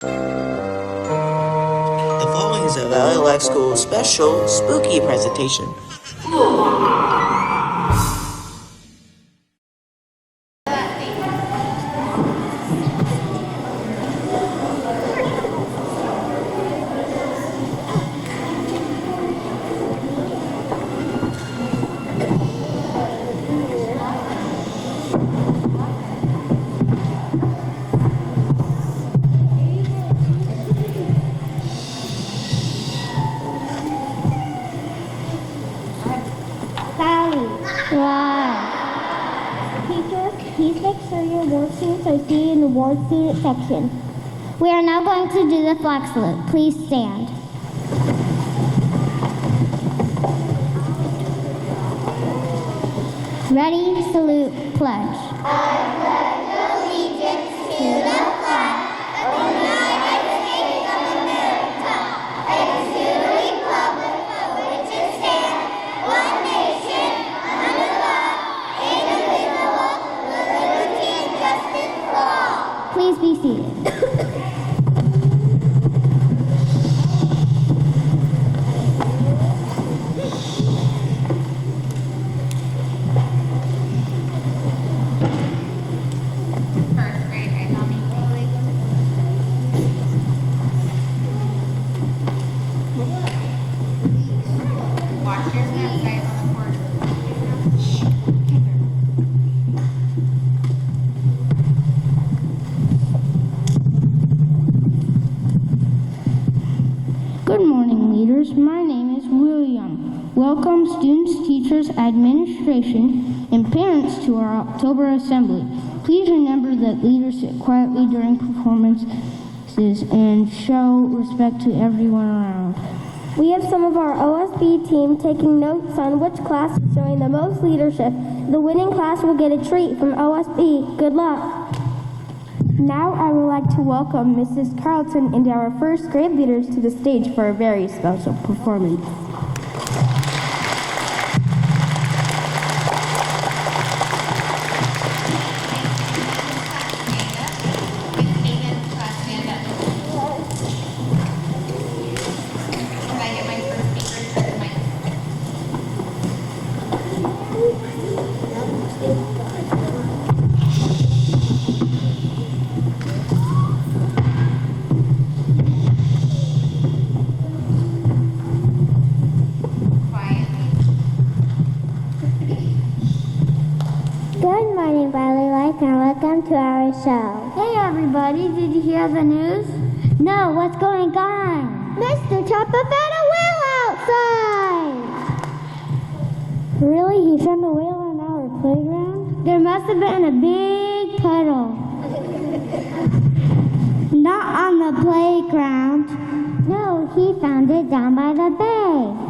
The following is a Valley Life School special spooky presentation. Please make sure your worksheets are seated in the worksheet section. We are now going to do the flag salute. Please stand. Ready, salute, pledge. I pledge allegiance to the flag of the United States of America and to the republic for which it stands, one nation, under God, indivisible, with liberty and justice for all. Please be seated. Good morning, leaders. My name is William. Welcome, students, teachers, administration, and parents to our October Assembly. Please remember that leaders sit quietly during performances and show respect to everyone around. We have some of our OSB team taking notes on which class is showing the most leadership. The winning class will get a treat from OSB. Good luck. Now I would like to welcome Mrs. Carlton and our first grade leaders to the stage for a very special performance. Good morning, Valley Life, and welcome to our show. Hey, everybody, did you hear the news? No, what's going on? Mr. Tupper found a whale outside! Really? He found a whale on our playground? There must have been a big puddle. Not on the playground. No, he found it down by the bay.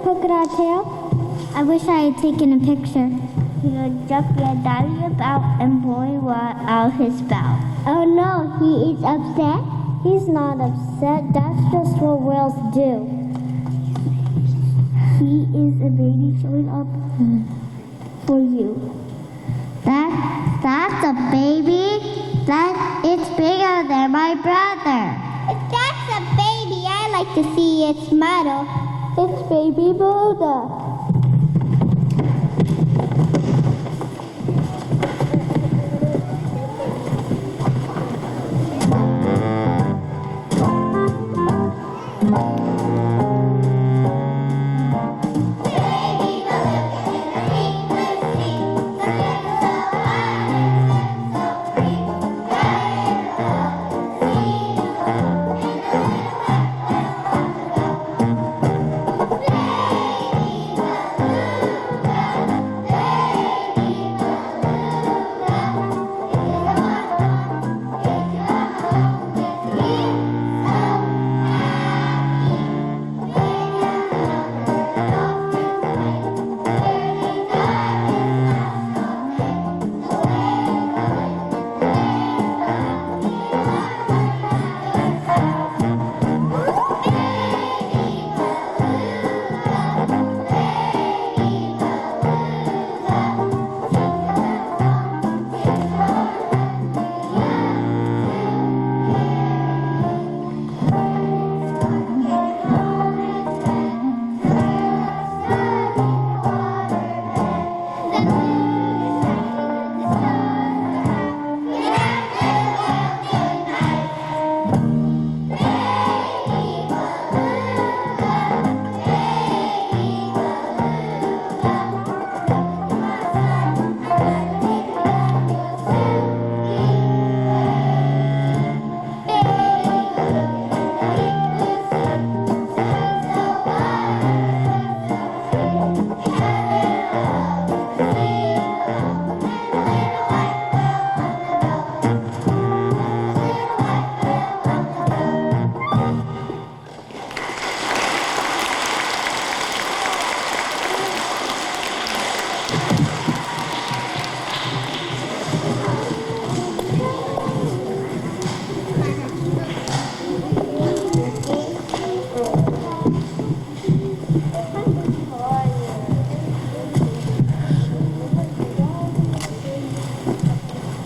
polka dot tail? I wish I had taken a picture. He would jump your daddy about and blow out his spout. Oh no, he is upset? He's not upset. That's just what whales do. He is a baby showing up for you. That's a baby? It's bigger than my brother. If that's a baby, I like to see its model. It's baby Buddha.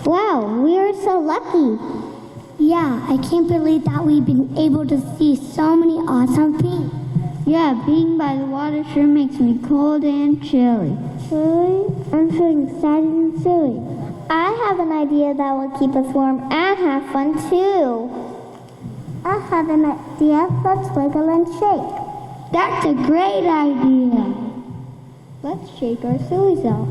Wow, we are so lucky. Yeah, I can't believe that we've been able to see so many awesome things. Yeah, being by the water sure makes me cold and chilly. Chilly? I'm feeling excited and silly. I have an idea that will keep us warm and have fun too. I have an idea. Let's wiggle and shake. That's a great idea. Let's shake our sillies out.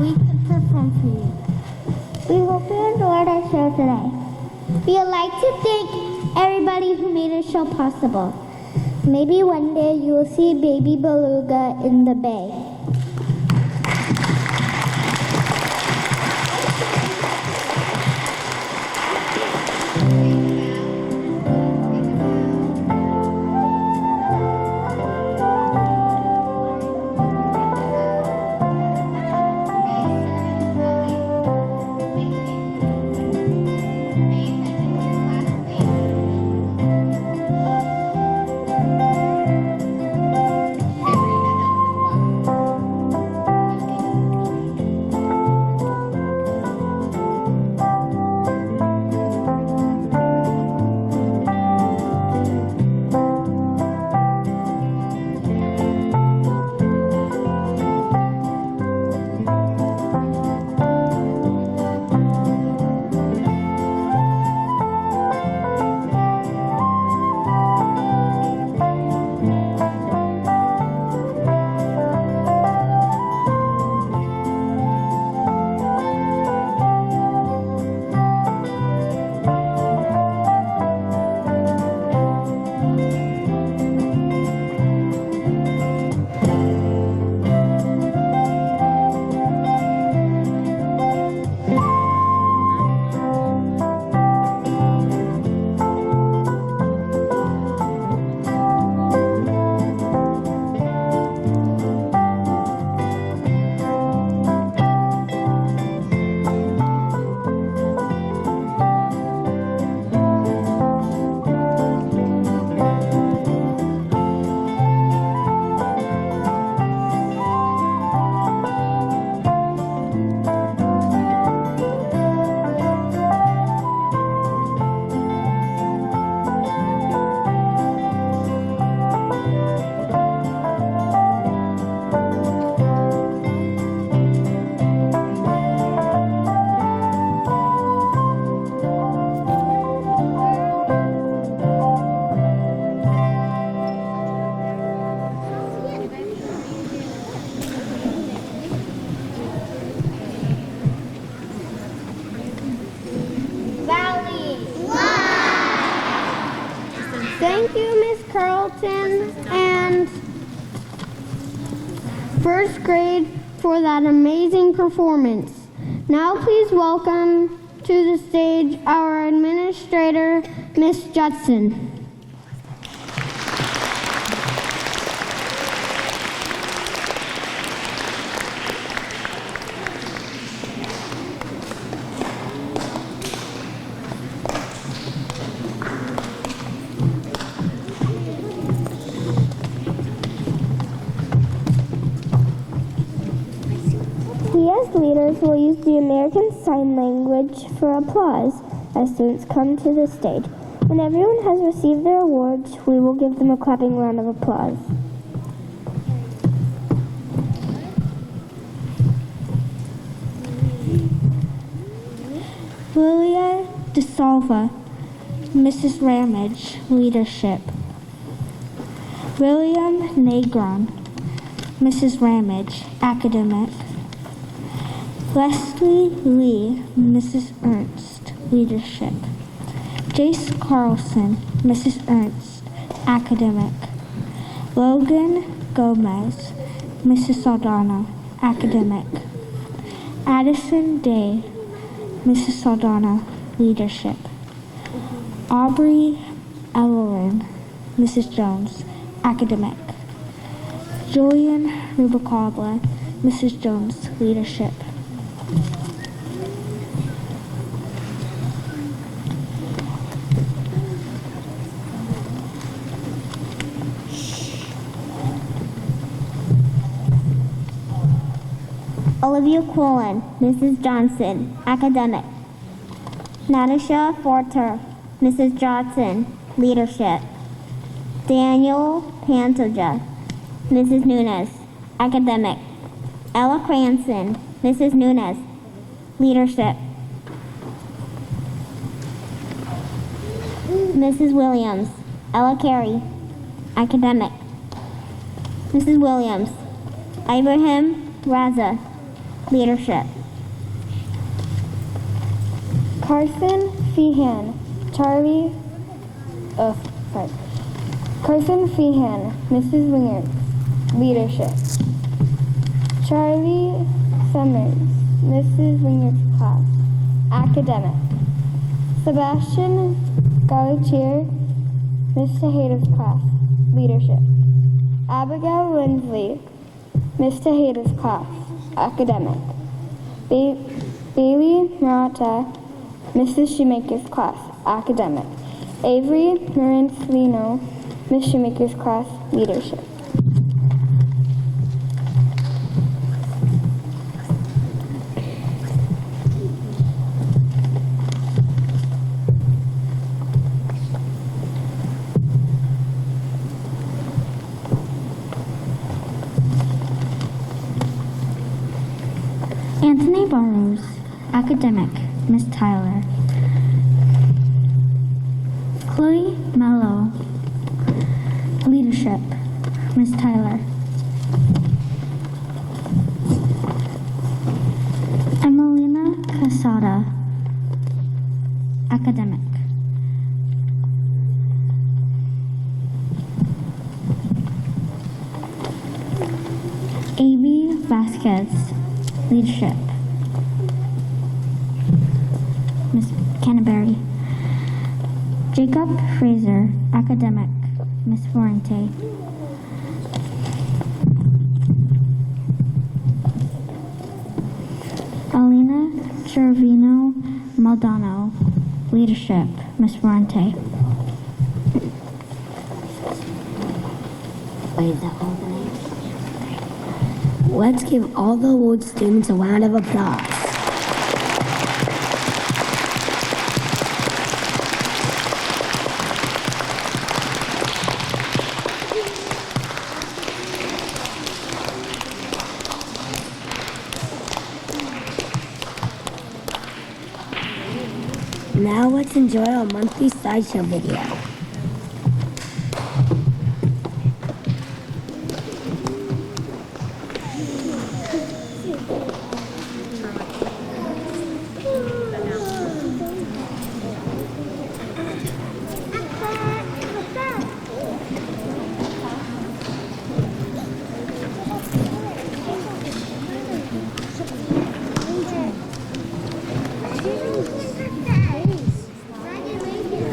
we could perform for you. We hope you enjoyed our show today. We would like to thank everybody who made our show possible. Maybe one day you will see baby beluga in the bay. Thank you, Miss Carlton and first grade for that amazing performance. Now please welcome to the stage our administrator, Miss Judson. We as leaders will use the American Sign Language for applause as students come to the stage. When everyone has received their awards, we will give them a clapping round of applause. Lilia DeSalva, Mrs. Ramage, Leadership. William Negron, Mrs. Ramage, Academic. Leslie Lee, Mrs. Ernst, Leadership. Jace Carlson, Mrs. Ernst, Academic. Logan Gomez, Mrs. Saldana, Academic. Addison Day, Mrs. Saldana, Leadership. Aubrey Evelyn, Mrs. Jones, Academic. Julian Rubicabla, Mrs. Jones, Leadership. Olivia Quillen, Mrs. Johnson, Academic. Natasha Forter, Mrs. Johnson, Leadership. Daniel Pantoja, Mrs. Nunes, Academic. Ella Cranston, Mrs. Nunes, Leadership. Mrs. Williams, Ella Carey, Academic. Mrs. Williams, Ibrahim Raza, Leadership. Carson Feehan, Carson Feehan, Mrs. Wingert, leadership. Charlie Summers, Mrs. Wingert's class, academic. Sebastian Gautier, Miss Tejeda's class, leadership. Abigail Lindsley, Miss Tejeda's class, academic. Bailey Murata, Mrs. Shoemaker's class, academic. Avery Marancelino, Miss Shoemaker's class, leadership. Anthony Burrows, academic, Miss Tyler. Chloe Mello, leadership, Miss Tyler. Emelina Casada, academic. A.B. Vasquez, leadership, Miss Canterbury. Jacob Fraser, academic, Miss Florente. Alina Cervino Maldonado, leadership, Miss Florente. Wait, that all the names? Let's give all the award students a round of applause. Now let's enjoy our monthly Slideshow video.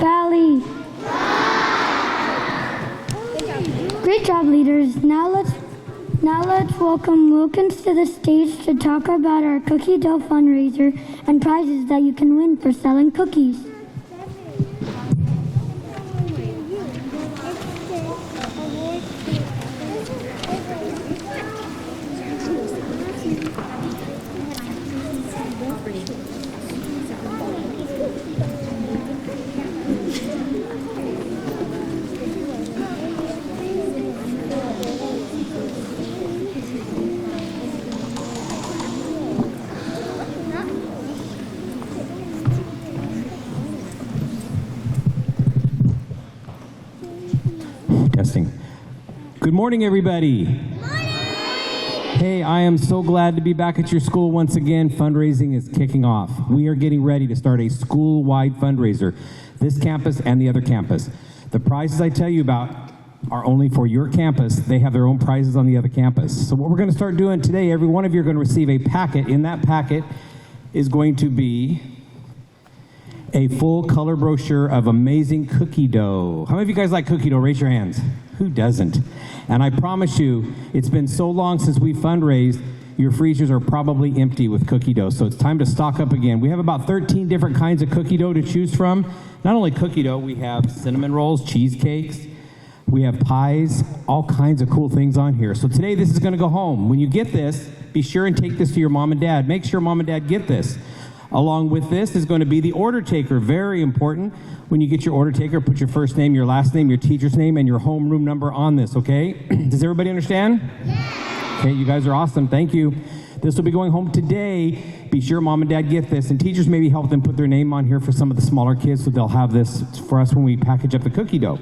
Valley. Great job, leaders. Now let's welcome Wilkins to the stage to talk about our cookie dough fundraiser and prizes that you can win for selling cookies. Testing. Good morning, everybody. Hey, I am so glad to be back at your school once again. Fundraising is kicking off. We are getting ready to start a school-wide fundraiser, this campus and the other campus. The prizes I tell you about are only for your campus. They have their own prizes on the other campus. So what we're going to start doing today, every one of you are going to receive a packet. In that packet is going to be a full color brochure of amazing cookie dough. How many of you guys like cookie dough? Raise your hands. Who doesn't? And I promise you, it's been so long since we fundraised, your freezers are probably empty with cookie dough. So it's time to stock up again. We have about 13 different kinds of cookie dough to choose from. Not only cookie dough, we have cinnamon rolls, cheesecakes, we have pies, all kinds of cool things on here. So today this is going to go home. When you get this, be sure and take this to your mom and dad. Make sure mom and dad get this. Along with this is going to be the order taker. Very important. When you get your order taker, put your first name, your last name, your teacher's name, and your homeroom number on this, okay? Does everybody understand? Yeah. Okay, you guys are awesome. Thank you. This will be going home today. Be sure mom and dad get this. And teachers maybe help them put their name on here for some of the smaller kids so they'll have this for us when we package up the cookie dough.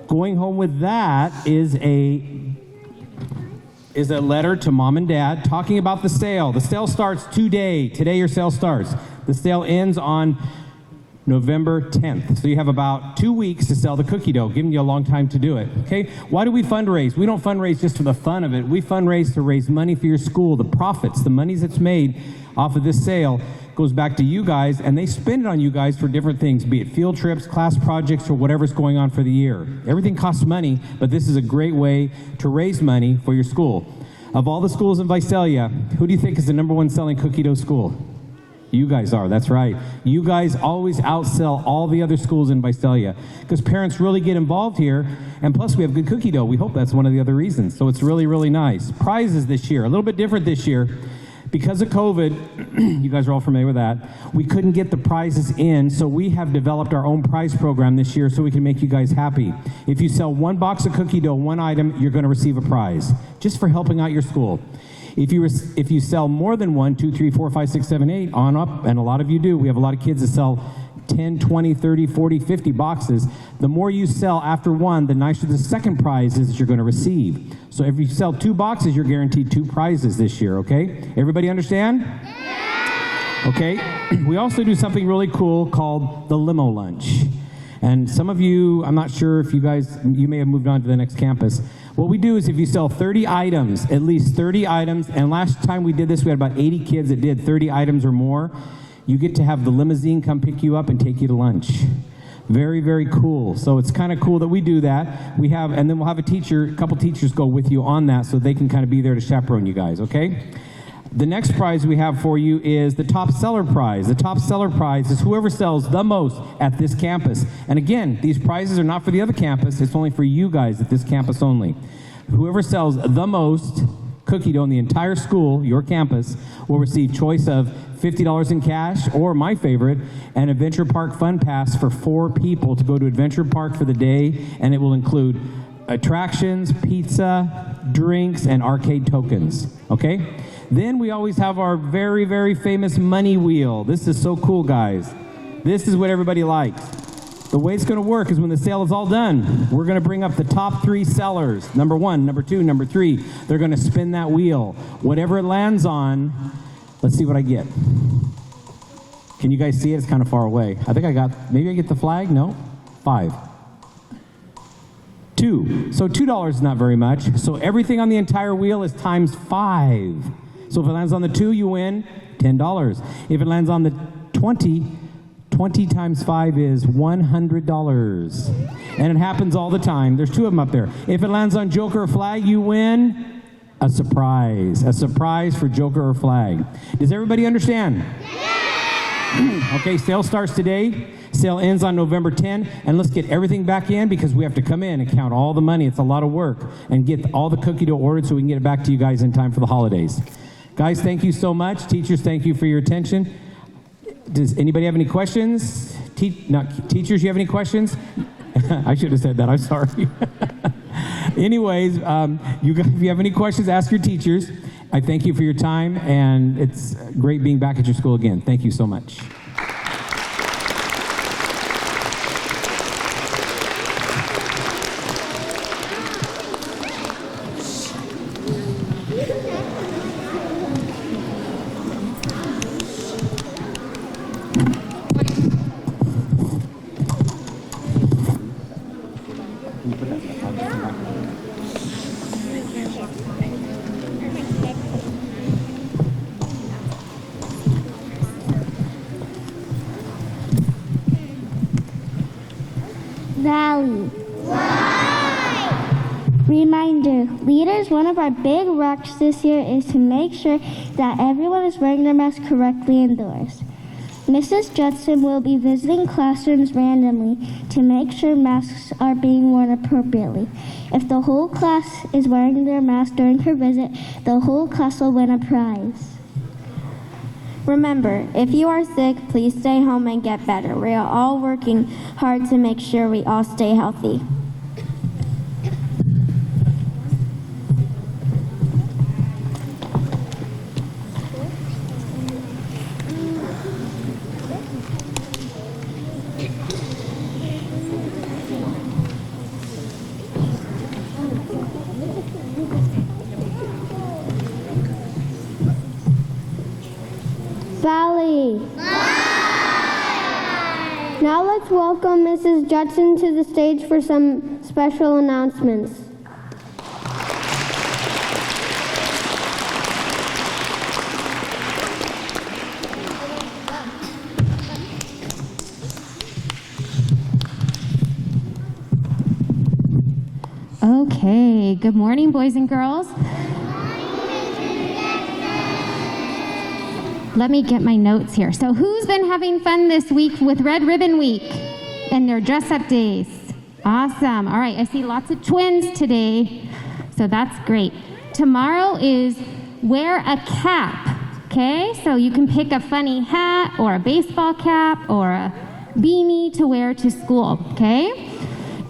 Going home with that is a is a letter to mom and dad talking about the sale. The sale starts today. Today your sale starts. The sale ends on November 10th. So you have about 2 weeks to sell the cookie dough, giving you a long time to do it, okay? Why do we fundraise? We don't fundraise just for the fun of it. We fundraise to raise money for your school. The profits, the money that's made off of this sale goes back to you guys, and they spend it on you guys for different things, be it field trips, class projects, or whatever's going on for the year. Everything costs money, but this is a great way to raise money for your school. Of all the schools in Visalia, who do you think is the #1 selling cookie dough school? You guys are, that's right. You guys always outsell all the other schools in Visalia because parents really get involved here, and plus we have good cookie dough. We hope that's one of the other reasons. So it's really, really nice. Prizes this year, a little bit different this year. Because of COVID, you guys are all familiar with that, we couldn't get the prizes in, so we have developed our own prize program this year so we can make you guys happy. If you sell 1 box of cookie dough, 1 item, you're going to receive a prize, just for helping out your school. If you sell more than 1, 2, 3, 4, 5, 6, 7, 8, on up, and a lot of you do, we have a lot of kids that sell 10, 20, 30, 40, 50 boxes. The more you sell after 1, the nicer the second prize is that you're going to receive. So if you sell 2 boxes, you're guaranteed 2 prizes this year, okay? Everybody understand? Yeah! Okay. We also do something really cool called the limo lunch. And some of you, I'm not sure if you may have moved on to the next campus. What we do is if you sell 30 items, at least 30 items, and last time we did this, we had about 80 kids that did 30 items or more, you get to have the limousine come pick you up and take you to lunch. Very, very cool. So it's kind of cool that we do that. And then we'll have a couple teachers go with you on that so they can kind of be there to chaperone you guys, okay? The next prize we have for you is the top seller prize. The top seller prize is whoever sells the most at this campus. And again, these prizes are not for the other campus. It's only for you guys at this campus only. Whoever sells the most cookie dough in the entire school, your campus, will receive choice of $50 in cash, or my favorite, an Adventure Park Fun Pass for 4 people to go to Adventure Park for the day, and it will include attractions, pizza, drinks, and arcade tokens, okay? Then we always have our very, very famous money wheel. This is so cool, guys. This is what everybody likes. The way it's going to work is when the sale is all done, we're going to bring up the top 3 sellers. #1, #2, #3. They're going to spin that wheel. Whatever it lands on, let's see what I get. Can you guys see it? It's kind of far away. I think maybe I get the flag? No? 5. 2. So $2 is not very much. So everything on the entire wheel is times 5. So if it lands on the 2, you win $10. If it lands on the 20 times 5 is $100. And it happens all the time. There's 2 of them up there. If it lands on Joker or Flag, you win a surprise. A surprise for Joker or Flag. Does everybody understand? Yeah! Okay, sale starts today. Sale ends on November 10. And let's get everything back in because we have to come in and count all the money. It's a lot of work. And get all the cookie dough ordered so we can get it back to you guys in time for the holidays. Guys, thank you so much. Teachers, thank you for your attention. Does anybody have any questions? Teachers, you have any questions? I should have said that. I'm sorry. Anyways, if you have any questions, ask your teachers. I thank you for your time, and it's great being back at your school again. Thank you so much. Valley. Reminder, leaders, one of our big rocks this year is to make sure that everyone is wearing their mask correctly indoors. Mrs. Judson will be visiting classrooms randomly to make sure masks are being worn appropriately. If the whole class is wearing their mask during her visit, the whole class will win a prize. Remember, if you are sick, please stay home and get better. We are all working hard to make sure we all stay healthy. OSB. Now let's welcome Mrs. Judson to the stage for some special announcements. Okay, good morning, boys and girls. Let me get my notes here. So who's been having fun this week with Red Ribbon Week and their dress-up days? Awesome. All right, I see lots of twins today, so that's great. Tomorrow is wear a cap, okay? So you can pick a funny hat or a baseball cap or a beanie to wear to school, okay?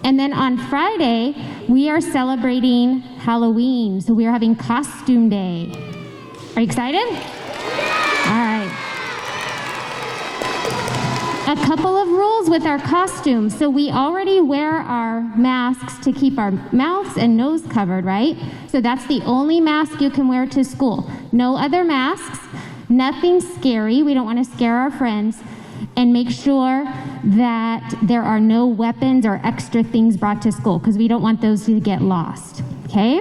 And then on Friday, we are celebrating Halloween, so we are having costume day. Are you excited? All right. A couple of rules with our costumes. So we already wear our masks to keep our mouths and nose covered, right? So that's the only mask you can wear to school. No other masks, nothing scary. We don't want to scare our friends. And make sure that there are no weapons or extra things brought to school because we don't want those to get lost, okay?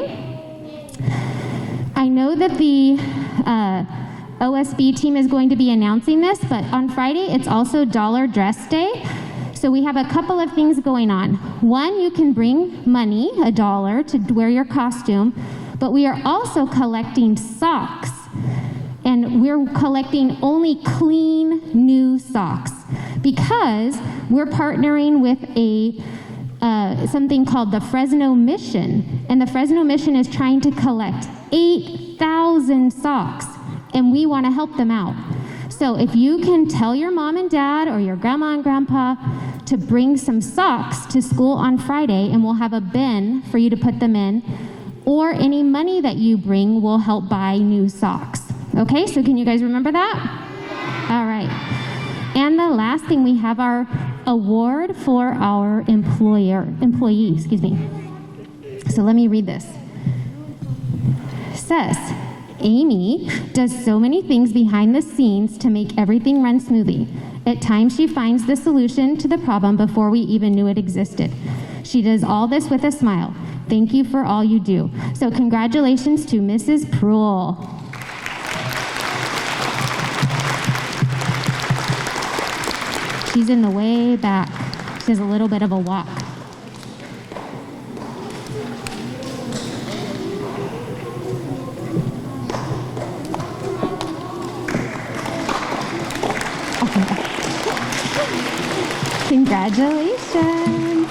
I know that the OSB team is going to be announcing this, but on Friday it's also Dollar Dress Day. So we have a couple of things going on. One, you can bring money, $1, to wear your costume, but we are also collecting socks. And we're collecting only clean, new socks because we're partnering with something called the Fresno Mission. And the Fresno Mission is trying to collect 8,000 socks, and we want to help them out. So if you can tell your mom and dad or your grandma and grandpa to bring some socks to school on Friday, and we'll have a bin for you to put them in, or any money that you bring will help buy new socks. Okay, so can you guys remember that? All right. And the last thing, we have our award for our employee. So let me read this. It says, Amy does so many things behind the scenes to make everything run smoothly. At times she finds the solution to the problem before we even knew it existed. She does all this with a smile. Thank you for all you do. So congratulations to Mrs. Pruill. She's in the way back. She has a little bit of a walk. Okay. Congratulations.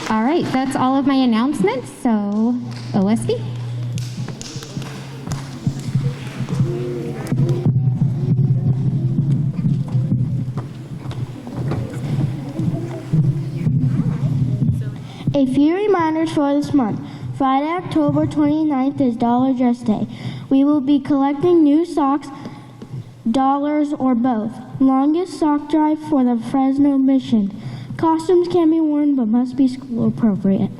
All right, that's all of my announcements, so OSB. A few reminders for this month. Friday, October 29th is Dollar Dress Day. We will be collecting new socks, dollars, or both. Longest sock drive for the Fresno Mission. Costumes can be worn but must be school appropriate.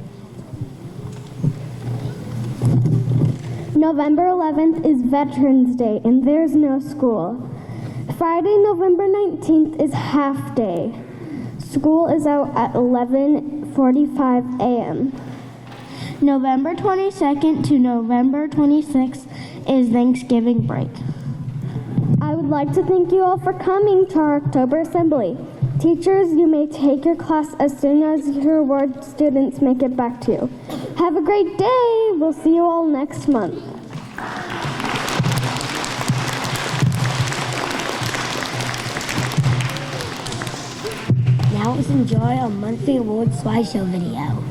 November 11th is Veterans Day and there's no school. Friday, November 19th is half day. School is out at 11:45 a.m. November 22nd to November 26th is Thanksgiving break. I would like to thank you all for coming to our October Assembly. Teachers, you may take your class as soon as your ward students make it back to you. Have a great day. We'll see you all next month. Now let's enjoy our monthly award slideshow video.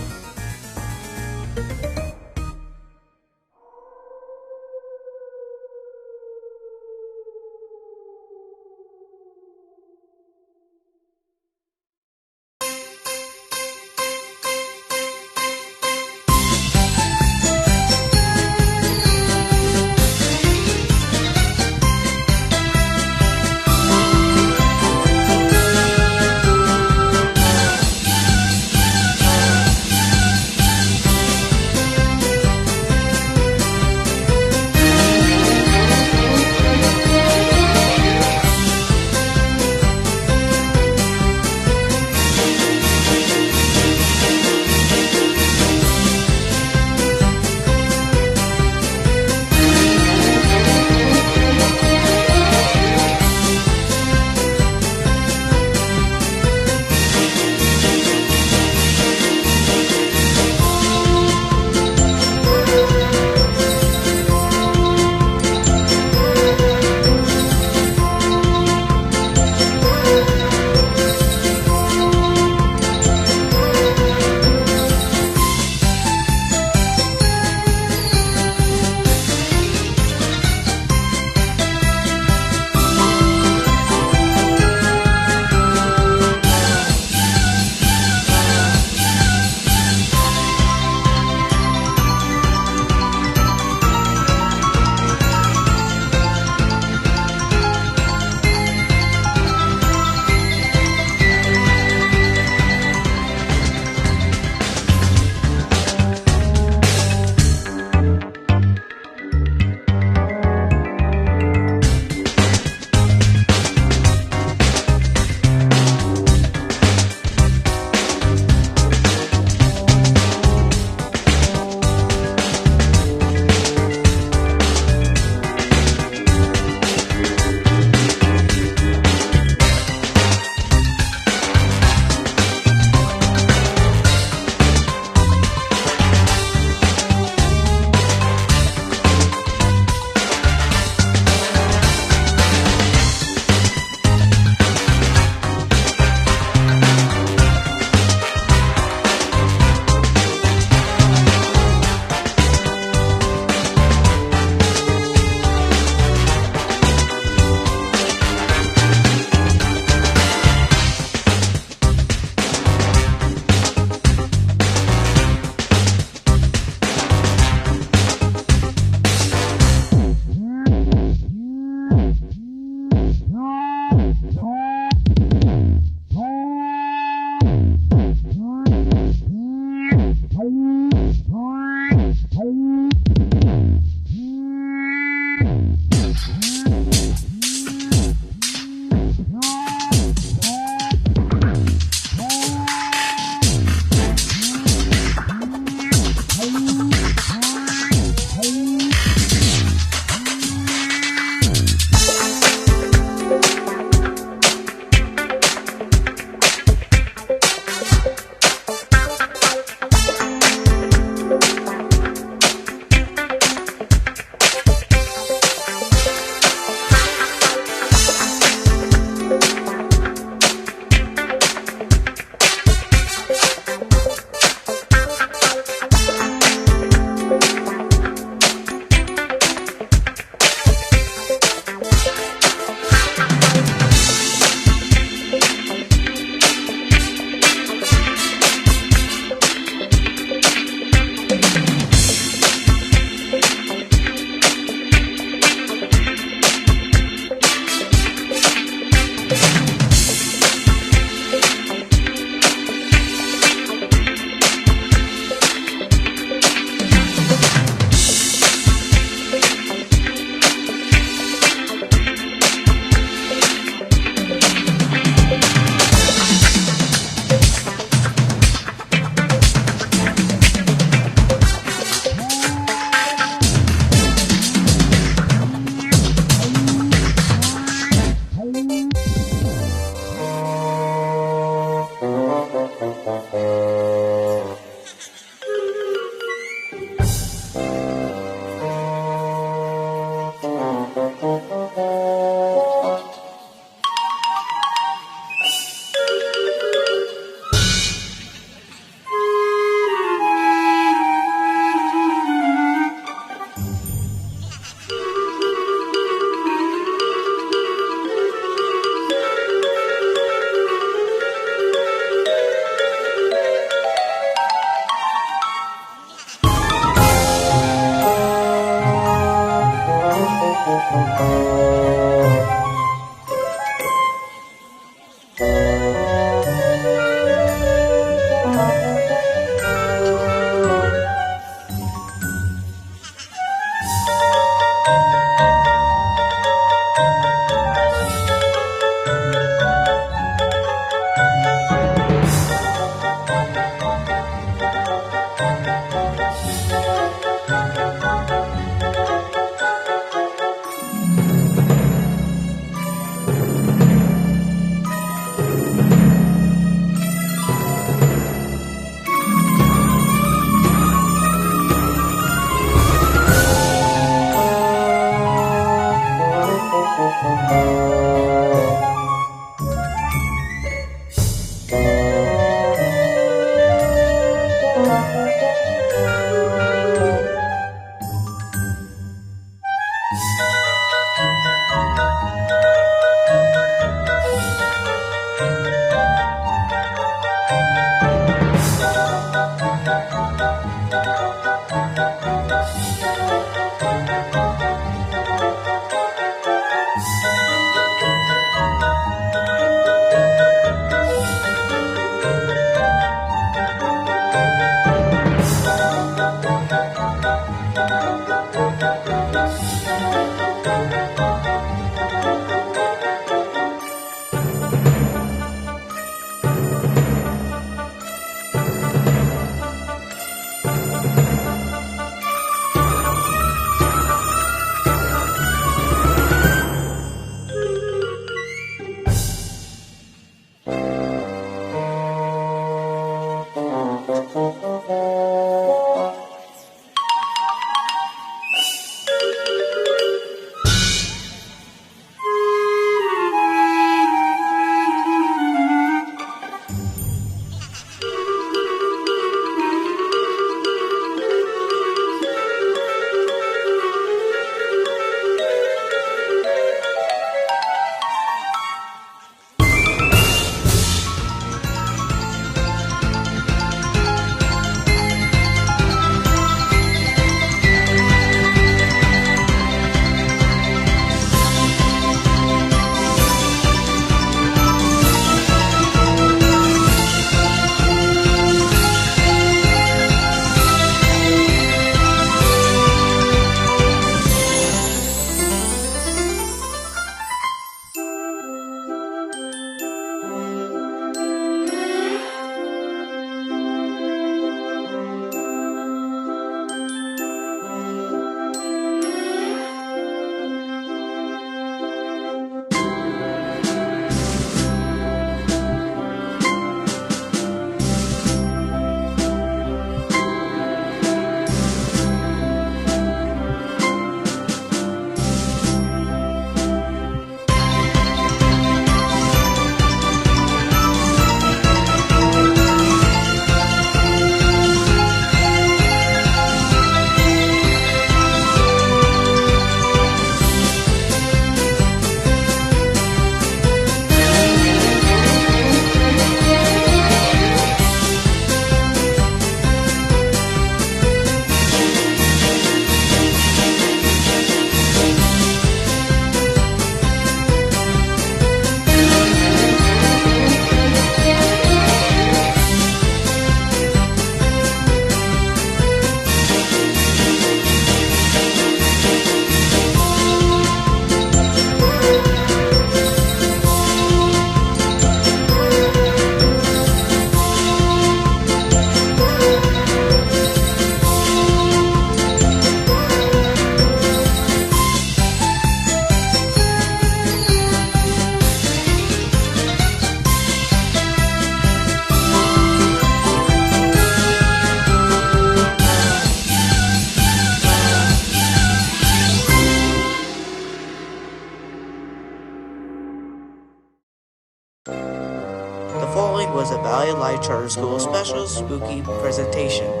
The following was a Valley Life Charter School special spooky presentation.